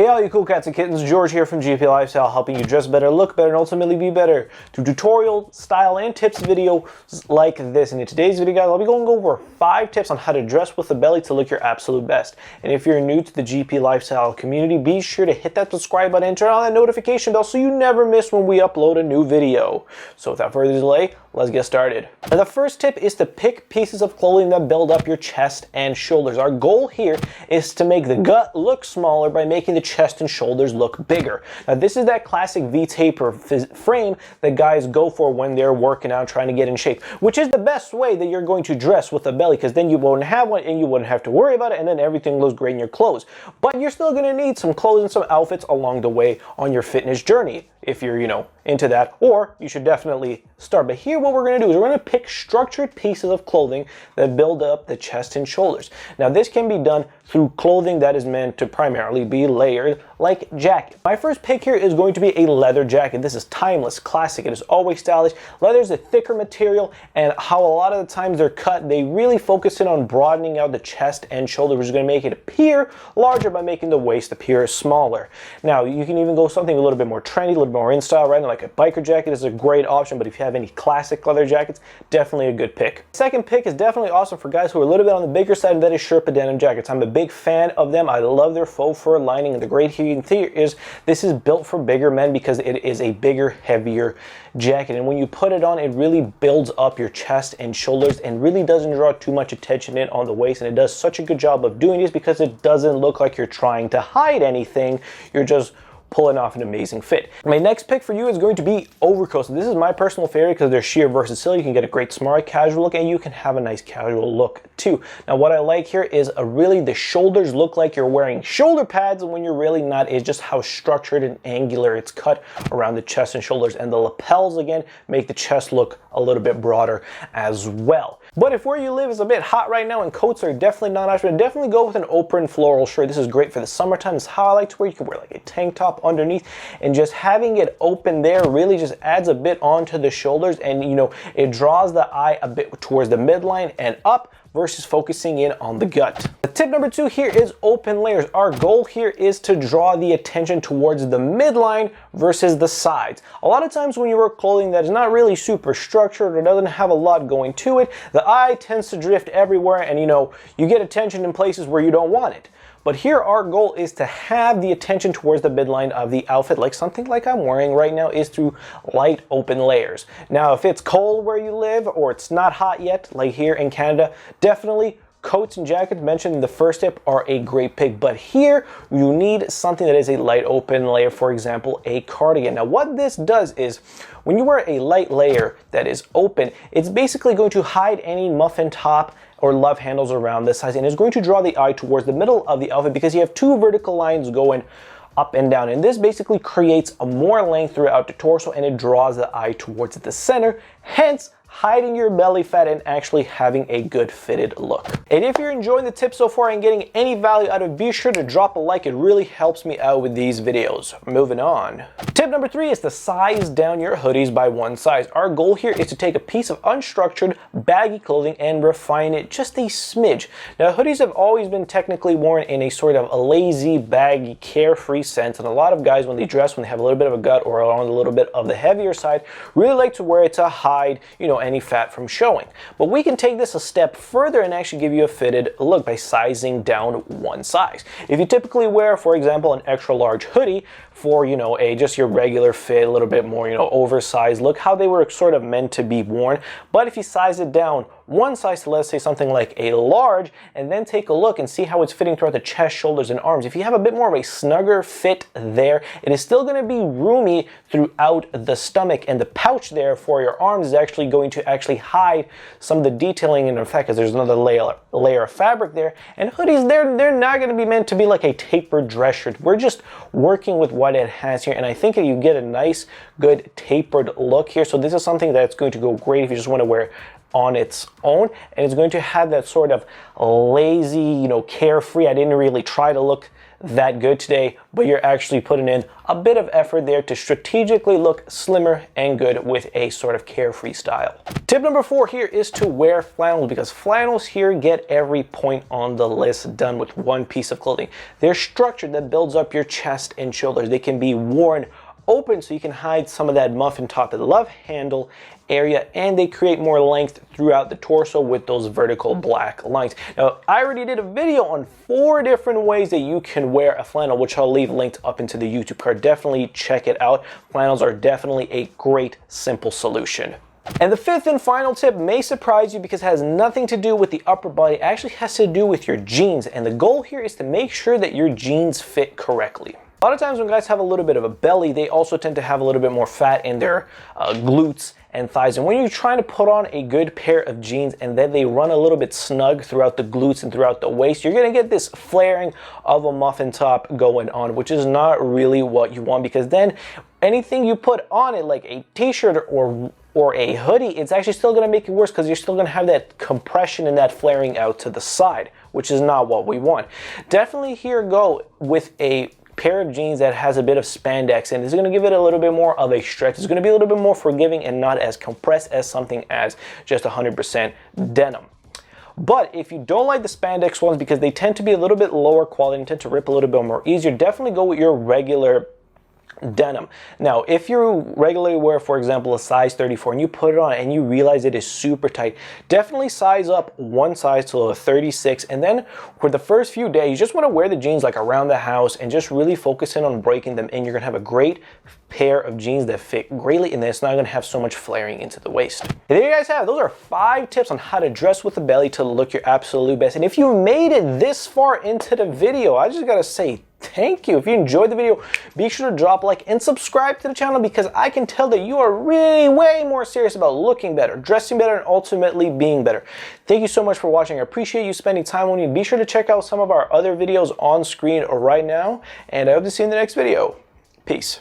Hey all you cool cats and kittens, George here from GP Lifestyle, helping you dress better, look better, and ultimately be better through tutorial, style, and tips videos like this. And in today's video, guys, I'll be going over 5 tips on how to dress with a belly to look your absolute best. And if you're new to the GP Lifestyle community, be sure to hit that subscribe button and turn on that notification bell so you never miss when we upload a new video. So without further delay, let's get started. And the first tip is to pick pieces of clothing that build up your chest and shoulders. Our goal here is to make the gut look smaller by making the chest and shoulders look bigger. Now this is that classic V-taper frame that guys go for when they're working out, trying to get in shape, which is the best way that you're going to dress with a belly, because then you won't have one and you wouldn't have to worry about it, and then everything looks great in your clothes. But you're still going to need some clothes and some outfits along the way on your fitness journey if you're, into that, or you should definitely start. But here what we're going to do is we're going to pick structured pieces of clothing that build up the chest and shoulders. Now this can be done through clothing that is meant to primarily be layered, like jacket. My first pick here is going to be a leather jacket. This is timeless, classic, it is always stylish. Leather is a thicker material, and how a lot of the times they're cut, they really focus in on broadening out the chest and shoulder, which is going to make it appear larger by making the waist appear smaller. Now you can even go something a little bit more trendy, a little bit more in style, right? Like a biker jacket is a great option, but if you have any classic leather jackets, definitely a good pick. Second pick is definitely awesome for guys who are a little bit on the bigger side, and that is Sherpa denim jackets. I'm a big fan of them. I love their faux fur lining, and the great here is this is built for bigger men because it is a bigger, heavier jacket, and when you put it on, it really builds up your chest and shoulders and really doesn't draw too much attention in on the waist, and it does such a good job of doing this because it doesn't look like you're trying to hide anything. You're just pulling off an amazing fit. My next pick for you is going to be overcoats. This is my personal favorite because they're sheer versatility. You can get a great smart casual look, and you can have a nice casual look too. Now what I like here is really the shoulders look like you're wearing shoulder pads when you're really not. It's just how structured and angular it's cut around the chest and shoulders, and the lapels again make the chest look a little bit broader as well. But if where you live is a bit hot right now and coats are definitely not optional, definitely go with an open floral shirt. This is great for the summertime. It's how I like to wear. You can wear like a tank top underneath, and just having it open there really just adds a bit onto the shoulders, and it draws the eye a bit towards the midline and up versus focusing in on the gut. Tip number 2 here is open layers. Our goal here is to draw the attention towards the midline versus the sides. A lot of times when you wear clothing that is not really super structured or doesn't have a lot going to it, the eye tends to drift everywhere, and you get attention in places where you don't want it. But here our goal is to have the attention towards the midline of the outfit, like something like I'm wearing right now, is through light open layers. Now if it's cold where you live or it's not hot yet, like here in Canada, definitely coats and jackets mentioned in the first tip are a great pick, but here you need something that is a light open layer, for example a cardigan. Now what this does is when you wear a light layer that is open, it's basically going to hide any muffin top or love handles around this size, and it's going to draw the eye towards the middle of the outfit because you have 2 vertical lines going up and down, and this basically creates a more length throughout the torso, and it draws the eye towards the center, hence hiding your belly fat and actually having a good fitted look. And if you're enjoying the tips so far and getting any value out of it, be sure to drop a like. It really helps me out with these videos. Moving on. Tip number 3 is to size down your hoodies by 1 size. Our goal here is to take a piece of unstructured, baggy clothing and refine it just a smidge. Now hoodies have always been technically worn in a sort of a lazy, baggy, carefree sense, and a lot of guys when they dress, when they have a little bit of a gut or on a little bit of the heavier side, really like to wear it to hide, any fat from showing. But we can take this a step further and actually give you a fitted look by sizing down 1 size. If you typically wear, for example, an extra large hoodie for, just your regular fit, a little bit more, oversized look, how they were sort of meant to be worn. But if you size it down 1 size to, let's say, something like a large, and then take a look and see how it's fitting throughout the chest, shoulders, and arms. If you have a bit more of a snugger fit there, it is still going to be roomy throughout the stomach, and the pouch there for your arms is actually going to hide some of the detailing in effect, because there's another layer of fabric there. And hoodies, they're not going to be meant to be like a tapered dress shirt. We're just working with what it has here, and I think that you get a nice, good tapered look here. So this is something that's going to go great if you just want to wear on its own, and it's going to have that sort of lazy, carefree. I didn't really try to look that good today, but you're actually putting in a bit of effort there to strategically look slimmer and good with a sort of carefree style. Tip number 4 here is to wear flannels, because flannels here get every point on the list done with one piece of clothing. They're structured that builds up your chest and shoulders. They can be worn open so you can hide some of that muffin top at the love handle area, and they create more length throughout the torso with those vertical black lines. Now, I already did a video on 4 different ways that you can wear a flannel, which I'll leave linked up into the YouTube card. Definitely check it out. Flannels are definitely a great, simple solution. And the 5th and final tip may surprise you because it has nothing to do with the upper body. It actually has to do with your jeans, and the goal here is to make sure that your jeans fit correctly. A lot of times when guys have a little bit of a belly, they also tend to have a little bit more fat in their glutes and thighs. And when you're trying to put on a good pair of jeans and then they run a little bit snug throughout the glutes and throughout the waist, you're gonna get this flaring of a muffin top going on, which is not really what you want, because then anything you put on it, like a t-shirt or a hoodie, it's actually still gonna make it worse, because you're still gonna have that compression and that flaring out to the side, which is not what we want. Definitely here go with a pair of jeans that has a bit of spandex, and it's going to give it a little bit more of a stretch. It's going to be a little bit more forgiving and not as compressed as something as just 100% denim. But if you don't like the spandex ones because they tend to be a little bit lower quality and tend to rip a little bit more easier, definitely go with your regular denim. Now, if you regularly wear, for example, a size 34 and you put it on and you realize it is super tight, definitely size up one size to a 36, and then for the first few days you just want to wear the jeans like around the house and just really focus in on breaking them in. You're gonna have a great pair of jeans that fit greatly, and then it's not going to have so much flaring into the waist. And there you guys have it. Those are 5 tips on how to dress with a belly to look your absolute best. And if you made it this far into the video, I just gotta say thank you. If you enjoyed the video, be sure to drop a like and subscribe to the channel, because I can tell that you are really way more serious about looking better, dressing better, and ultimately being better. Thank you so much for watching. I appreciate you spending time with me. Be sure to check out some of our other videos on screen right now, and I hope to see you in the next video. Peace.